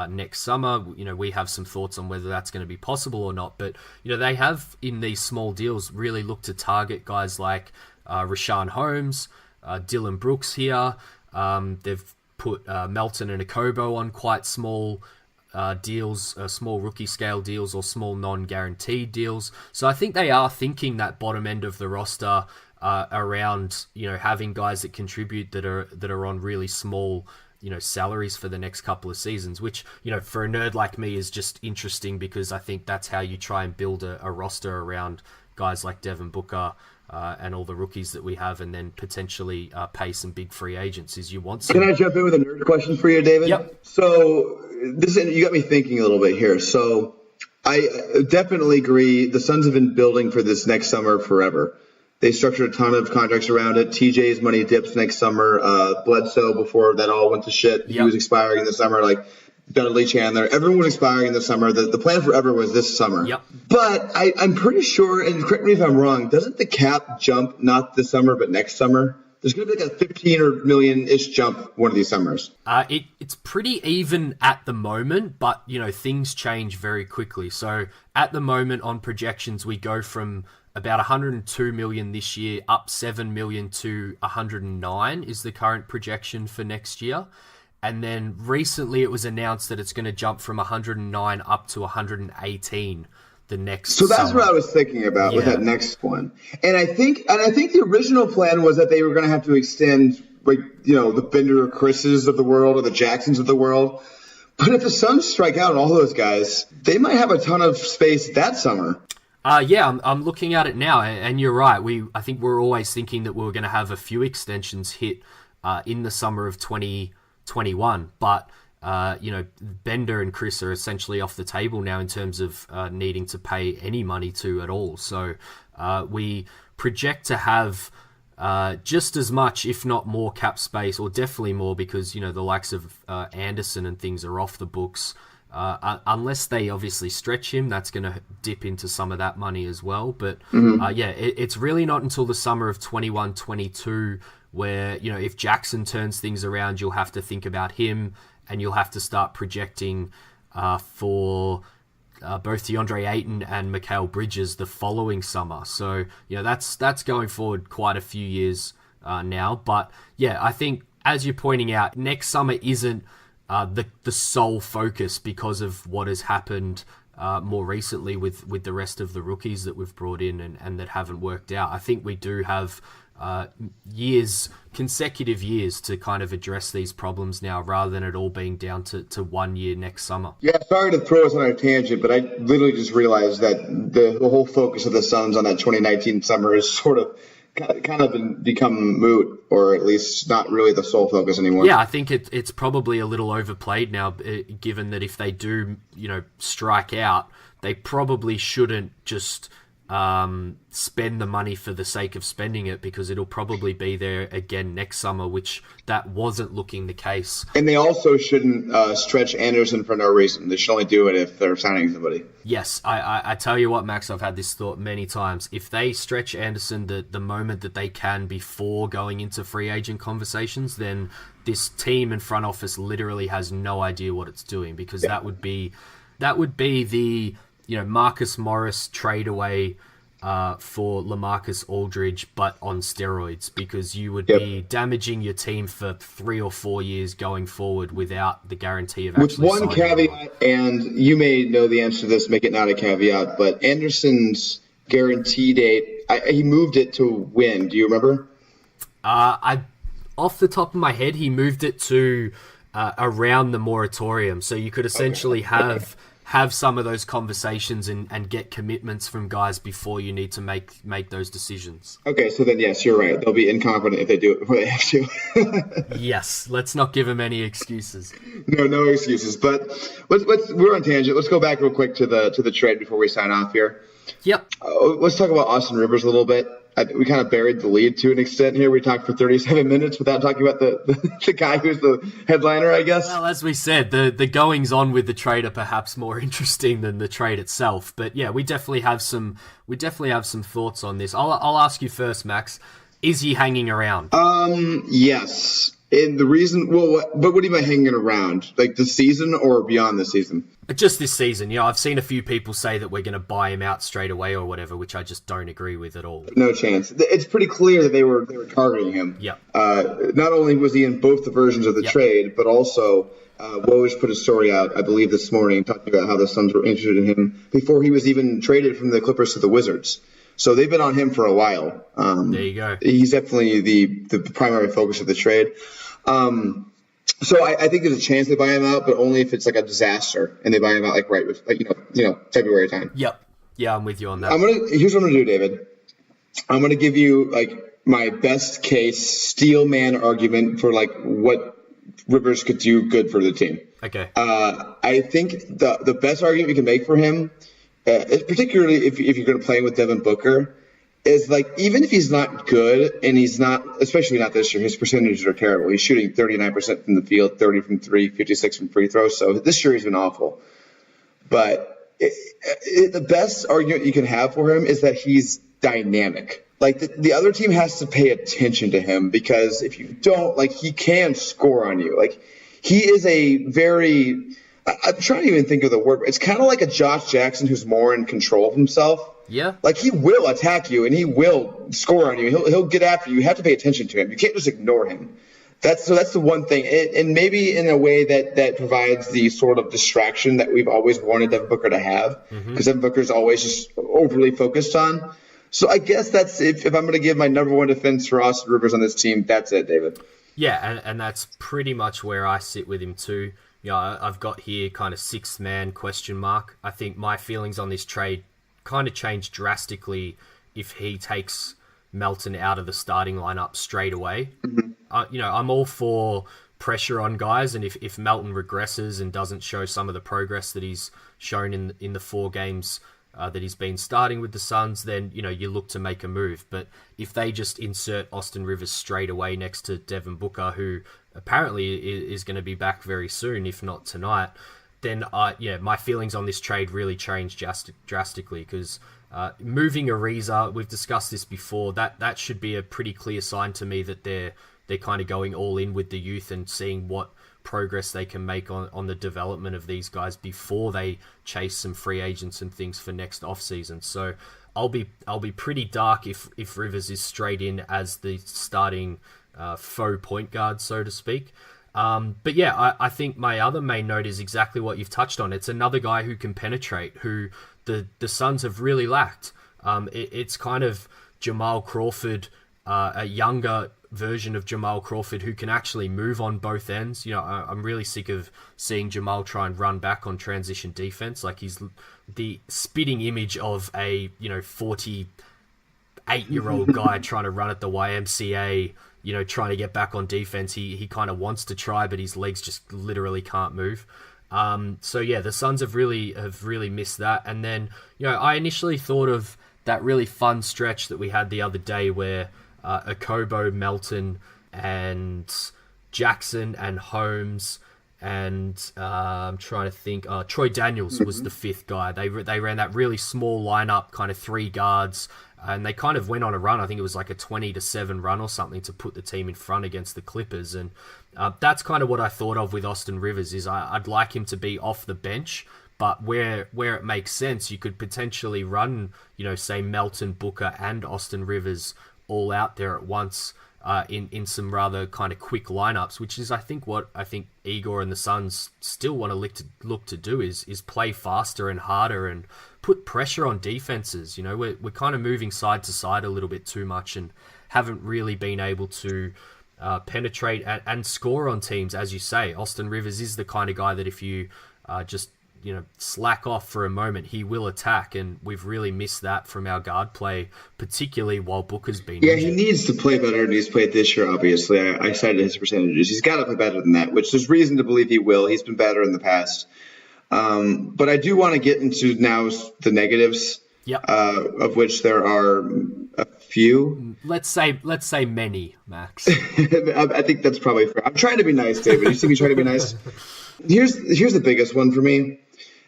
next summer. We have some thoughts on whether that's going to be possible or not, but they have in these small deals really looked to target guys like Rashawn Holmes, Dylan Brooks here. They've put Melton and Okobo on quite small deals, small rookie scale deals or small non-guaranteed deals. So I think they are thinking that bottom end of the roster around having guys that contribute that are on really small salaries for the next couple of seasons, which for a nerd like me is just interesting because I think that's how you try and build a roster around guys like Devin Booker and all the rookies that we have, and then potentially pay some big free agents. Is you want some... Can I jump in with a nerd question for you, David? Yep. So you got me thinking a little bit here. So I definitely agree. The Suns have been building for this next summer forever. They structured a ton of contracts around it. TJ's money dips next summer. Bledsoe, before that all went to shit, he was expiring in the summer. Like Dudley Chandler, everyone was expiring in the summer. The plan forever was this summer. Yep. But I'm pretty sure, and correct me if I'm wrong, doesn't the cap jump not this summer but next summer? There's going to be like a 15 or million-ish jump one of these summers. It's pretty even at the moment, but things change very quickly. So at the moment on projections, we go from about 102 million this year, up 7 million to 109 is the current projection for next year. And then recently it was announced that it's going to jump from 109 up to 118 the next. So that's summer. what I was thinking about with that next one. And I think the original plan was that they were going to have to extend, like, the Bender Chris's of the world or the Jacksons of the world. But if the Suns strike out on all those guys, they might have a ton of space that summer. I'm looking at it now, and you're right. I think we're always thinking that we were going to have a few extensions hit in the summer of 2021, but Bender and Chris are essentially off the table now in terms of needing to pay any money to at all. So we project to have just as much, if not more, cap space, or definitely more, because the likes of Anderson and things are off the books. Unless they obviously stretch him, that's going to dip into some of that money as well. But it's really not until the summer of 21-22 where, if Jackson turns things around, you'll have to think about him, and you'll have to start projecting for both DeAndre Ayton and Mikal Bridges the following summer. So, that's going forward quite a few years now. But yeah, I think, as you're pointing out, next summer isn't the sole focus because of what has happened more recently with the rest of the rookies that we've brought in and that haven't worked out. I think we do have consecutive years to kind of address these problems now, rather than it all being down to 1 year next summer. Yeah, sorry to throw us on a tangent, but I literally just realized that the whole focus of the Suns on that 2019 summer is sort of kind of become moot, or at least not really the sole focus anymore. Yeah, I think it's probably a little overplayed now, given that if they do, strike out, they probably shouldn't just spend the money for the sake of spending it, because it'll probably be there again next summer, which that wasn't looking the case. And they also shouldn't stretch Anderson for no reason. They should only do it if they're signing somebody. Yes, I tell you what, Max, I've had this thought many times. If they stretch Anderson the moment that they can before going into free agent conversations, then this team and front office literally has no idea what it's doing, because that would be the Marcus Morris trade away for LaMarcus Aldridge, but on steroids, because you would be damaging your team for 3 or 4 years going forward without the guarantee of actually with one caveat, and you may know the answer to this, make it not a caveat, but Anderson's guarantee date, he moved it to when? Do you remember? Off the top of my head, he moved it to around the moratorium, so you could essentially have some of those conversations and get commitments from guys before you need to make those decisions. Okay, so then yes, you're right. They'll be incompetent if they do it before they have to. Yes, let's not give them any excuses. No excuses. But we're on tangent. Let's go back real quick to the trade before we sign off here. Yep. Let's talk about Austin Rivers a little bit. We kind of buried the lead to an extent here. We talked for 37 minutes without talking about the guy who's the headliner, I guess. Well, as we said, the goings on with the trade are perhaps more interesting than the trade itself. But yeah, we definitely have some thoughts on this. I'll ask you first, Max. Is he hanging around? Yes. And the reason, but what do you mean hanging around? Like the season or beyond the season? Just this season. I've seen a few people say that we're going to buy him out straight away or whatever, which I just don't agree with at all. No chance. It's pretty clear that they were targeting him. Yeah. Not only was he in both the versions of the trade, but also Woj put a story out, I believe this morning, talking about how the Suns were interested in him before he was even traded from the Clippers to the Wizards. So they've been on him for a while. There you go. He's definitely the primary focus of the trade. So I think there's a chance they buy him out, but only if it's like a disaster and they buy him out February time. Yep. Yeah, I'm with you on that. Here's what I'm gonna do, David. I'm gonna give you my best case steel man argument for what Rivers could do good for the team. Okay. I think the best argument you can make for him, particularly if you're gonna play with Devin Booker, is even if he's not good, and he's not, especially not this year, his percentages are terrible. He's shooting 39% from the field, 30 from three, 56 from free throws. So this year he's been awful. But the best argument you can have for him is that he's dynamic. The other team has to pay attention to him, because if you don't, he can score on you. He is a very, I'm trying to even think of the word. It's kind of like a Josh Jackson who's more in control of himself. Yeah. He will attack you and he will score on you. He'll get after you. You have to pay attention to him. You can't just ignore him. That's the one thing, and maybe in a way that provides the sort of distraction that we've always wanted Devin Booker to have, because Devin Booker is always just overly focused on. So I guess that's if I'm going to give my number one defense for Austin Rivers on this team, that's it, David. Yeah, and that's pretty much where I sit with him too. I've got here kind of sixth man question mark. I think my feelings on this trade kind of change drastically if he takes Melton out of the starting lineup straight away. I'm all for pressure on guys, and if Melton regresses and doesn't show some of the progress that he's shown in the 4 games that he's been starting with the Suns, then you look to make a move. But if they just insert Austin Rivers straight away next to Devin Booker, who apparently is going to be back very soon, if not tonight, then my feelings on this trade really change drastically, because moving Ariza, we've discussed this before, that should be a pretty clear sign to me that they're kind of going all in with the youth and seeing what progress they can make on the development of these guys before they chase some free agents and things for next offseason. So I'll be pretty dark if Rivers is straight in as the starting faux point guard, so to speak. But yeah, I think my other main note is exactly what you've touched on. It's another guy who can penetrate, who the Suns have really lacked. It's kind of Jamal Crawford, a younger version of Jamal Crawford who can actually move on both ends. I'm really sick of seeing Jamal try and run back on transition defense. Like, he's the spitting image of a 48-year-old guy trying to run at the YMCA, trying to get back on defense. He kind of wants to try, but his legs just literally can't move. So yeah, the Suns have really missed that. And then I initially thought of that really fun stretch that we had the other day where Okobo, Melton, and Jackson and Holmes, and I'm trying to think, Troy Daniels was the fifth guy. They ran that really small lineup, kind of 3 guards, and they kind of went on a run. I think it was like a 20-7 run or something to put the team in front against the Clippers. And that's kind of what I thought of with Austin Rivers, is I'd like him to be off the bench, but where it makes sense, you could potentially run, say Melton, Booker, and Austin Rivers all out there at once in some rather kind of quick lineups, which is what I think Igor and the Suns still want to look to do is play faster and harder and put pressure on defenses. We're kind of moving side to side a little bit too much and haven't really been able to penetrate and score on teams. As you say, Austin Rivers is the kind of guy that if you just slack off for a moment, he will attack, and we've really missed that from our guard play, particularly while Booker's been injured. He needs to play better than he's played this year, obviously. I cited his percentages. He's got to play better than that, which there's reason to believe he will. He's been better in the past. But I do want to get into now the negatives, of which there are a few. Let's say many, Max. I think that's probably fair. I'm trying to be nice, David. You see me trying to be nice? Here's the biggest one for me.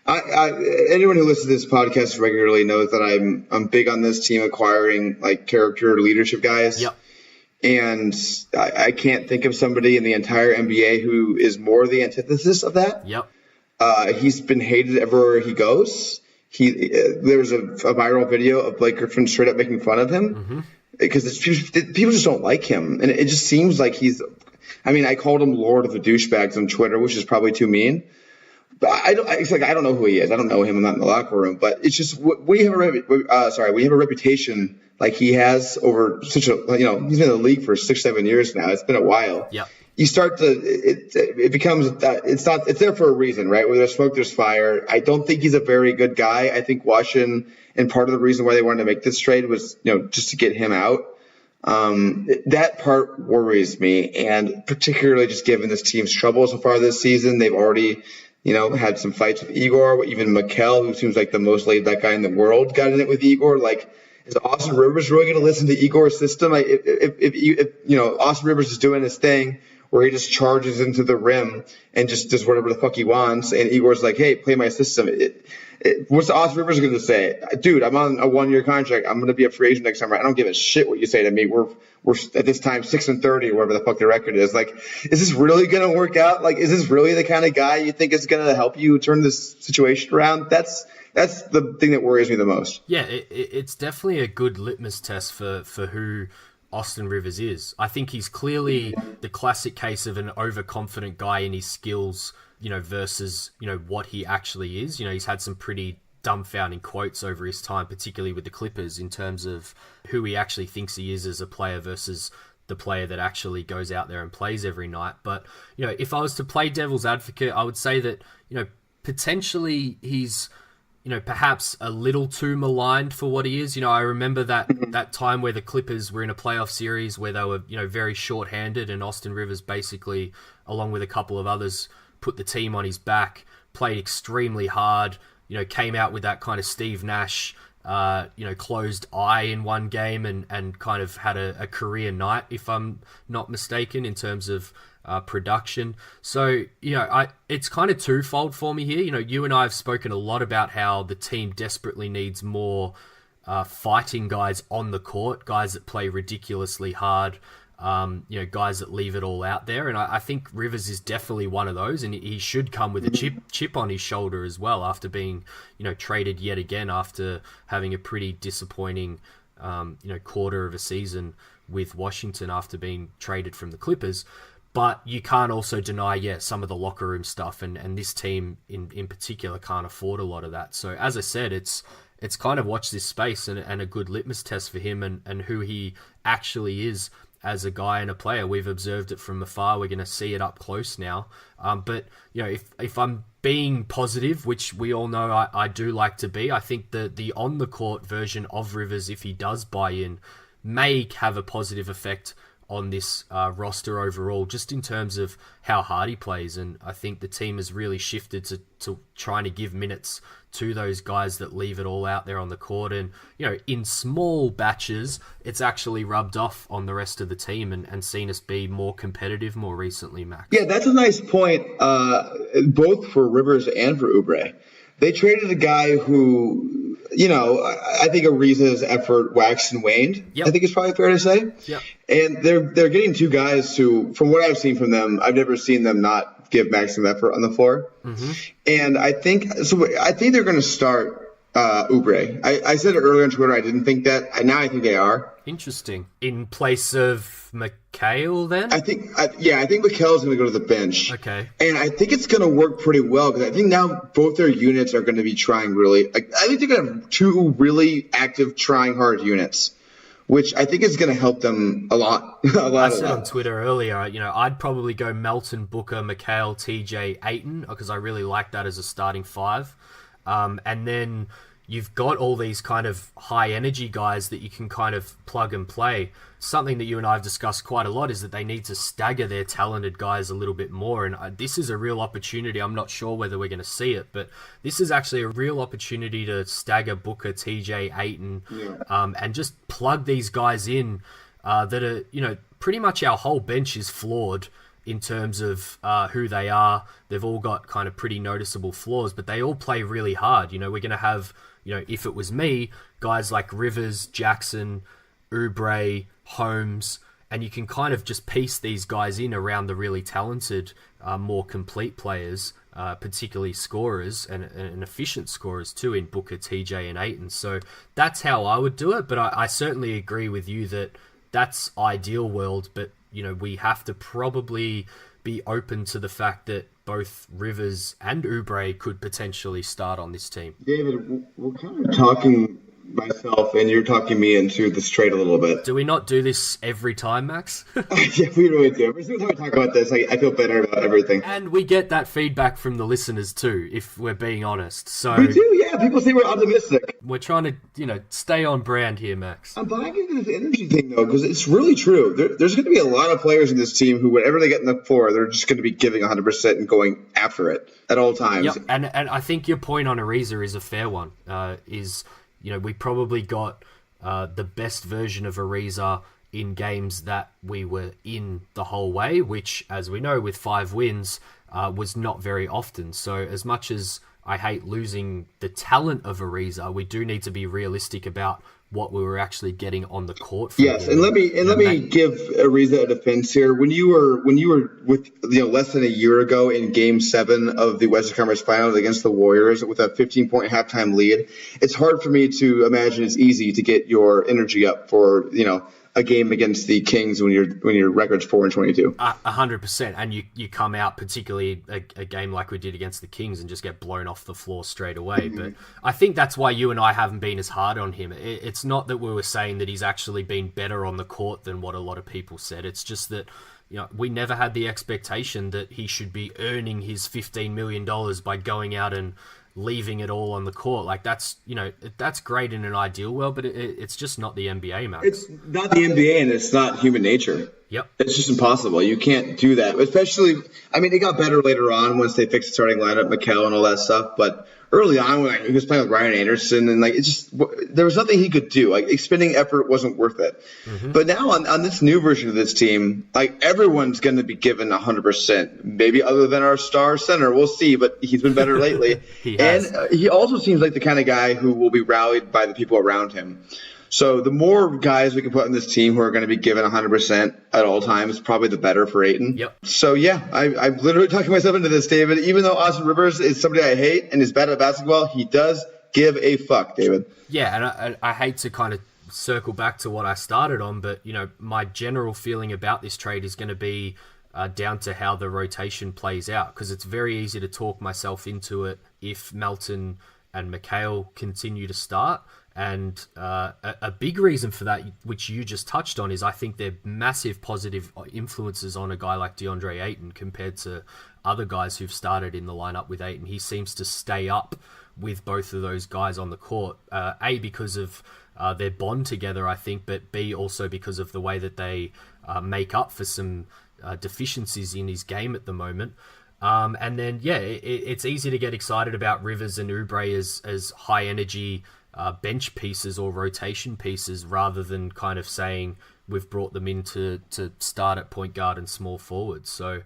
Anyone who listens to this podcast regularly knows that I'm big on this team acquiring like character leadership guys. Yep. And I can't think of somebody in the entire NBA who is more the antithesis of that. Yep. He's been hated everywhere he goes. There's a viral video of Blake Griffin straight up making fun of him because people just don't like him, and it just seems like I called him Lord of the Douchebags on Twitter, which is probably too mean. But I don't know who he is. I don't know him. I'm not in the locker room. But it's just we have a reputation like he has over such a he's been in the league for 6-7 years now. It's been a while. Yeah. You start to it becomes it's there for a reason, right? Where there's smoke, there's fire. I don't think he's a very good guy. I think Washington, and part of the reason why they wanted to make this trade was just to get him out. That part worries me, and particularly just given this team's trouble so far this season, they've already had some fights with Igor. Even Mikel, who seems like the most laid back guy in the world, got in it with Igor. Like, is Austin Rivers really going to listen to Igor's system? If Austin Rivers is doing his thing where he just charges into the rim and just does whatever the fuck he wants, and Igor's like, hey, play my system. What's Austin Rivers going to say? Dude, I'm on a 1-year contract. I'm going to be a free agent next summer. I don't give a shit what you say to me. We're at this time 6-30 or whatever the fuck the record is. Like, is this really going to work out? Like, is this really the kind of guy you think is going to help you turn this situation around? That's the thing that worries me the most. Yeah, it's definitely a good litmus test for who Austin Rivers is. I think he's clearly the classic case of an overconfident guy in his skills, versus, what he actually is. He's had some pretty dumbfounding quotes over his time, particularly with the Clippers, in terms of who he actually thinks he is as a player versus the player that actually goes out there and plays every night. But, if I was to play devil's advocate, I would say that, potentially he's, perhaps a little too maligned for what he is. I remember that time where the Clippers were in a playoff series where they were, very short-handed, and Austin Rivers basically, along with a couple of others, put the team on his back, played extremely hard, came out with that kind of Steve Nash, closed eye in one game and kind of had a career night, if I'm not mistaken, in terms of production. So, it's kind of twofold for me here. You and I have spoken a lot about how the team desperately needs more fighting guys on the court, guys that play ridiculously hard, guys that leave it all out there. And I think Rivers is definitely one of those, and he should come with a chip on his shoulder as well after being, traded yet again after having a pretty disappointing, quarter of a season with Washington after being traded from the Clippers. But you can't also deny, some of the locker room stuff, and this team in particular can't afford a lot of that. So as I said, it's kind of watch this space and a good litmus test for him and who he actually is as a guy and a player. We've observed it from afar. We're going to see it up close now. But if I'm being positive, which we all know I do like to be, I think the on the court version of Rivers, if he does buy in, may have a positive effect on this roster overall, just in terms of how hard he plays. And I think the team has really shifted to trying to give minutes to those guys that leave it all out there on the court. And, in small batches, it's actually rubbed off on the rest of the team and seen us be more competitive more recently, Max. Yeah, that's a nice point, both for Rivers and for Oubre. They traded a guy who, I think Ariza's effort waxed and waned. Yep. I think it's probably fair to say. Yep. And they're getting two guys who, from what I've seen from them, I've never seen them not give maximum effort on the floor. Mm-hmm. And I think they're going to start Oubre. I said it earlier on Twitter. I didn't think that. Now I think they are. Interesting. In place of McHale, then? I think McHale's going to go to the bench. Okay. And I think it's going to work pretty well because I think now both their units are going to be trying really. I think they're going to have two really active, trying hard units, which I think is going to help them a lot. I said on Twitter earlier, I'd probably go Melton, Booker, McHale, TJ, Ayton, because I really like that as a starting five. And then you've got all these kind of high energy guys that you can kind of plug and play. Something that you and I have discussed quite a lot is that they need to stagger their talented guys a little bit more. And this is a real opportunity. I'm not sure whether we're going to see it, but this is actually a real opportunity to stagger Booker, TJ, Ayton, and just plug these guys in that are, pretty much our whole bench is flawed in terms of who they are. They've all got kind of pretty noticeable flaws, but they all play really hard. We're going to have, if it was me, guys like Rivers, Jackson, Oubre, Holmes, and you can kind of just piece these guys in around the really talented, more complete players, particularly scorers and efficient scorers too in Booker, TJ, and Ayton. So that's how I would do it, but I certainly agree with you that that's ideal world, but we have to probably be open to the fact that both Rivers and Oubre could potentially start on this team. David, we're kind of talking myself and you're talking me into this trade a little bit. Do we not do this every time, Max? Yeah, we really do. Every single time we talk about this, I feel better about everything. And we get that feedback from the listeners too, if we're being honest. So we do, yeah. People say we're optimistic. We're trying to, stay on brand here, Max. I'm buying into this energy thing though, because it's really true. There's going to be a lot of players in this team who, whenever they get in the floor, they're just going to be giving 100% and going after it at all times. Yep. And I think your point on Ariza is a fair one. We probably got the best version of Ariza in games that we were in the whole way, which, as we know, with 5 wins, was not very often. So as much as I hate losing the talent of Ariza, we do need to be realistic about what we were actually getting on the court. Yes, and let me give Ariza a defense here. When you were with less than a year ago in Game 7 of the Western Conference Finals against the Warriors with a 15-point halftime lead, it's hard for me to imagine it's easy to get your energy up for a game against the Kings when your record's 4-22. 100%, and you come out, particularly a game like we did against the Kings, and just get blown off the floor straight away. But I think that's why you and I haven't been as hard on him. It's not that we were saying that he's actually been better on the court than what a lot of people said. It's just that we never had the expectation that he should be earning his $15 million by going out and leaving it all on the court. Like that's great in an ideal world, but it's just not the NBA, Max. It's not the NBA, and it's not human nature. Yep. It's just impossible. You can't do that. Especially, it got better later on once they fixed the starting lineup, Mikal and all that stuff. But early on, when he was playing with Ryan Anderson, and there was nothing he could do. Expending effort wasn't worth it. Mm-hmm. But now on this new version of this team, everyone's going to be given 100%. Maybe other than our star center, we'll see. But he's been better lately. And he also seems like the kind of guy who will be rallied by the people around him. So the more guys we can put on this team who are going to be given 100% at all times, probably the better for Ayton. Yep. So, yeah, I'm literally talking myself into this, David. Even though Austin Rivers is somebody I hate and is bad at basketball, he does give a fuck, David. Yeah, and I hate to kind of circle back to what I started on, but, my general feeling about this trade is going to be down to how the rotation plays out, because it's very easy to talk myself into it if Melton and Mikal continue to start. And a big reason for that, which you just touched on, is I think they're massive positive influences on a guy like DeAndre Ayton compared to other guys who've started in the lineup with Ayton. He seems to stay up with both of those guys on the court, A, because of their bond together, I think, but B, also because of the way that they make up for some deficiencies in his game at the moment. And then, it's easy to get excited about Rivers and Oubre as high energy bench pieces or rotation pieces, rather than kind of saying we've brought them in to start at point guard and small forward. So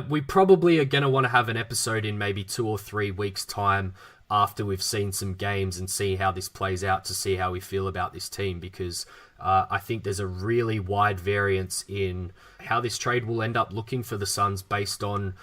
we probably are going to want to have an episode in maybe 2 or 3 weeks' time after we've seen some games and see how this plays out, to see how we feel about this team, because I think there's a really wide variance in how this trade will end up looking for the Suns based on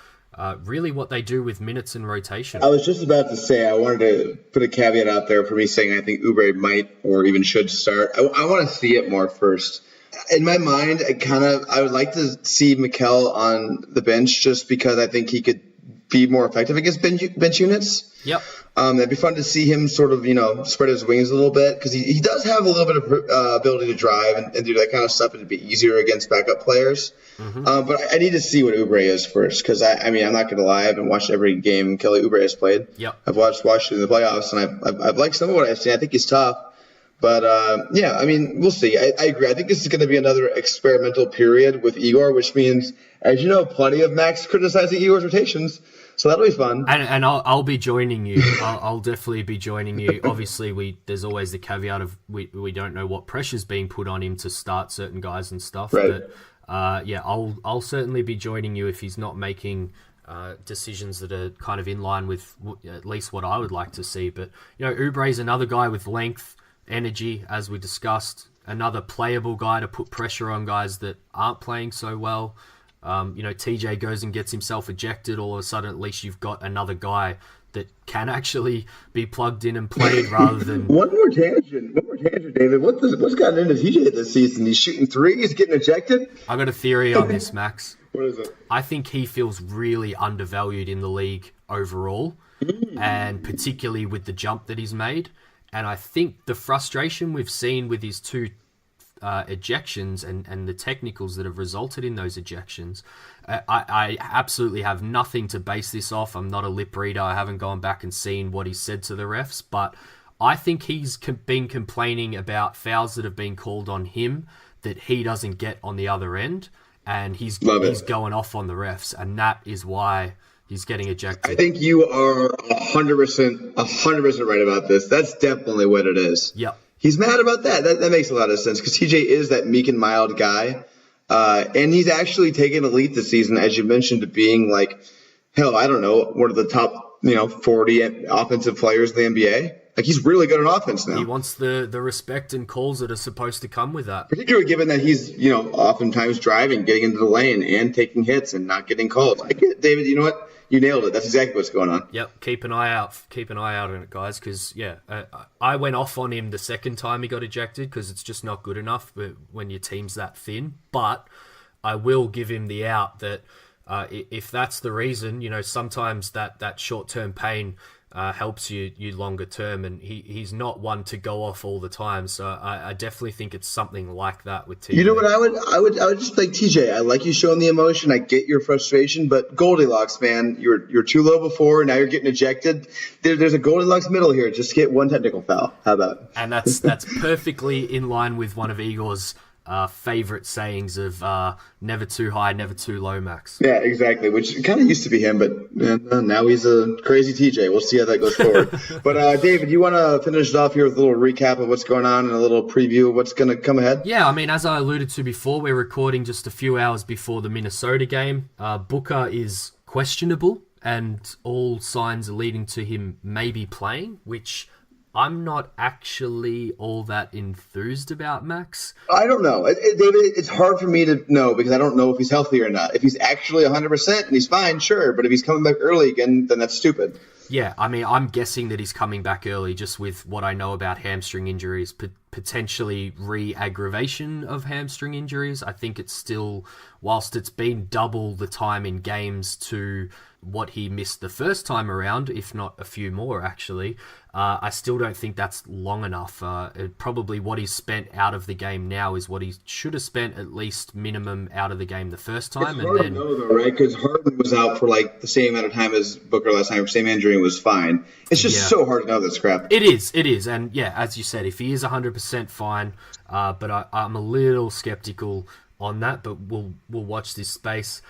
really what they do with minutes and rotation. I was just about to say, I wanted to put a caveat out there for me saying I think Oubre might or even should start. I want to see it more first. In my mind, I would like to see Mikal on the bench, just because I think he could be more effective against bench units. Yep. It'd be fun to see him sort of, spread his wings a little bit, because he does have a little bit of ability to drive and do that kind of stuff, and it'd be easier against backup players. Mm-hmm. But I need to see what Oubre is first, because I'm not going to lie, I haven't watched every game Kelly Oubre has played. Yep. I've watched it in the playoffs, and I've liked some of what I've seen. I think he's tough. But, we'll see. I agree. I think this is going to be another experimental period with Igor, which means, as you know, plenty of Max criticizing Igor's rotations. So that'll be fun. And I'll be joining you. I'll definitely be joining you. Obviously, there's always the caveat of we don't know what pressure's being put on him to start certain guys and stuff. Right. But, I'll certainly be joining you if he's not making decisions that are kind of in line with at least what I would like to see. But, Oubre's another guy with length, energy, as we discussed, another playable guy to put pressure on guys that aren't playing so well. TJ goes and gets himself ejected, all of a sudden at least you've got another guy that can actually be plugged in and played rather than... One more tangent, David. What's gotten into TJ this season? He's shooting threes, getting ejected? I got a theory on this, Max. What is it? I think he feels really undervalued in the league overall, and particularly with the jump that he's made. And I think the frustration we've seen with his two ejections and the technicals that have resulted in those ejections, I absolutely have nothing to base this off. I'm not a lip reader. I haven't gone back and seen what he said to the refs, but I think he's been complaining about fouls that have been called on him that he doesn't get on the other end, and he's going off on the refs, and that is why he's getting ejected. I think you are 100% right about this. That's definitely what it is. Yep. He's mad about that. That makes a lot of sense, because TJ is that meek and mild guy. And he's actually taken a leap this season, as you mentioned, to being one of the top, 40 offensive players in the NBA. He's really good on offense now. He wants the respect and calls that are supposed to come with that. Particularly given that he's, oftentimes driving, getting into the lane and taking hits and not getting called. I get it, David. You know what? You nailed it. That's exactly what's going on. Yep, keep an eye out on it, guys, because I went off on him the second time he got ejected because it's just not good enough when your team's that thin. But I will give him the out that if that's the reason, sometimes that short-term pain helps you longer term, and he's not one to go off all the time. So I definitely think it's something like that with TJ. You know what I would just like, TJ, I like you showing the emotion. I get your frustration, but Goldilocks, man, you're too low before. Now you're getting ejected. There's a Goldilocks middle here. Just get one technical foul. How about? And that's perfectly in line with one of Igor's favorite sayings of never too high, never too low, Max. Yeah, exactly, which kind of used to be him, but now he's a crazy TJ. We'll see how that goes forward. But David, you want to finish it off here with a little recap of what's going on and a little preview of what's going to come ahead? Yeah, I mean, as I alluded to before, we're recording just a few hours before the Minnesota game. Booker is questionable, and all signs are leading to him maybe playing, which I'm not actually all that enthused about, Max. I don't know. David, it's hard for me to know because I don't know if he's healthy or not. If he's actually 100% and he's fine, sure. But if he's coming back early again, then that's stupid. Yeah, I mean, I'm guessing that he's coming back early just with what I know about hamstring injuries, potentially re-aggravation of hamstring injuries. I think it's still, whilst it's been double the time in games to what he missed the first time around, if not a few more, actually, I still don't think that's long enough. Probably what he's spent out of the game now is what he should have spent at least minimum out of the game the first time. It's hard to know, though, right? Because Harden was out for like the same amount of time as Booker last time, same injury, and was fine. It's just so hard to know this crap. It is. And yeah, as you said, if he is 100% fine, but I'm a little skeptical on that, but we'll watch this space.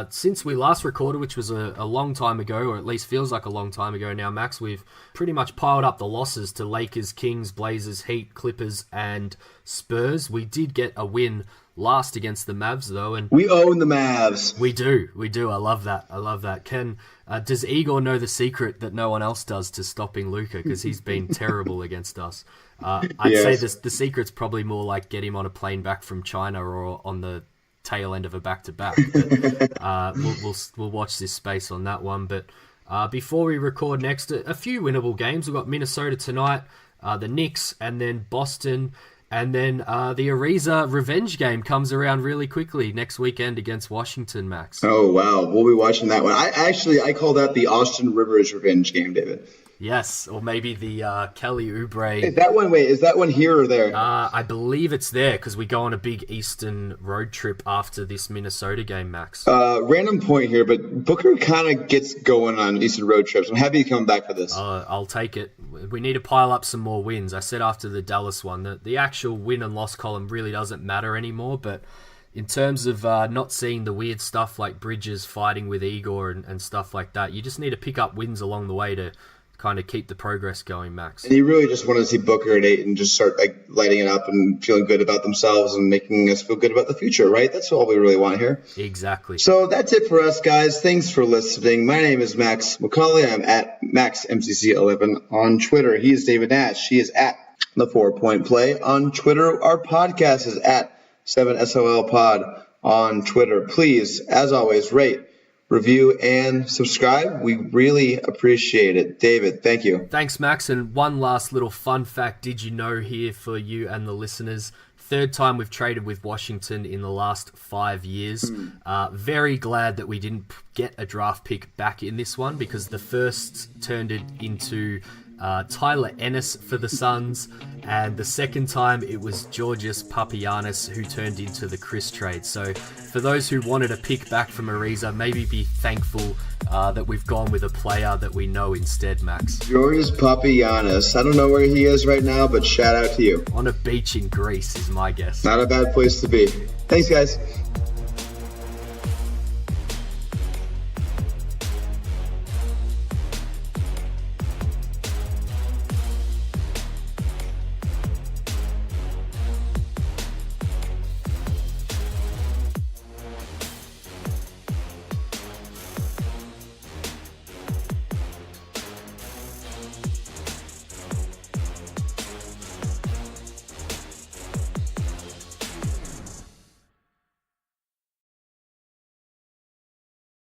Since we last recorded, which was a long time ago, or at least feels like a long time ago now, Max, we've pretty much piled up the losses to Lakers, Kings, Blazers, Heat, Clippers, and Spurs. We did get a win last against the Mavs, though, and we own the Mavs. We do. I love that. Does Igor know the secret that no one else does to stopping Luka? Because he's been terrible against us. I'd say the secret's probably more like get him on a plane back from China or on the tail end of a back-to-back. We'll watch this space on that one. But before we record next, a few winnable games. We've got Minnesota tonight, the Knicks, and then Boston. And then the Ariza revenge game comes around really quickly next weekend against Washington, Max. Oh, wow. We'll be watching that one. I call that the Austin Rivers revenge game, David. Yes, or maybe the Kelly Oubre. Is that one here or there? I believe it's there because we go on a big Eastern road trip after this Minnesota game, Max. Random point here, but Booker kind of gets going on Eastern road trips. I'm happy he's coming back for this. I'll take it. We need to pile up some more wins. I said after the Dallas one that the actual win and loss column really doesn't matter anymore, but in terms of not seeing the weird stuff like Bridges fighting with Igor and stuff like that, you just need to pick up wins along the way to kind of keep the progress going, Max. And you really just want to see Booker at 8 and just start like lighting it up and feeling good about themselves and making us feel good about the future, right? That's all we really want here. Exactly. So that's it for us, guys. Thanks for listening. My name is Max McCauley. I'm at MaxMCC11 on Twitter. He is David Nash. He is at The 4 Point Play on Twitter. Our podcast is at 7SOL Pod on Twitter. Please, as always, rate, review, and subscribe. We really appreciate it. David, thank you. Thanks, Max. And one last little fun fact did you know here for you and the listeners. Third time we've traded with Washington in the last 5 years. Very glad that we didn't get a draft pick back in this one because the first turned it into Tyler Ennis for the Suns, and the second time it was Georgios Papagiannis who turned into the Chris trade. So for those who wanted a pick back from Ariza, maybe be thankful that we've gone with a player that we know instead, Max. Georgios Papagiannis. I don't know where he is right now, but shout out to you. On a beach in Greece is my guess. Not a bad place to be. Thanks, guys.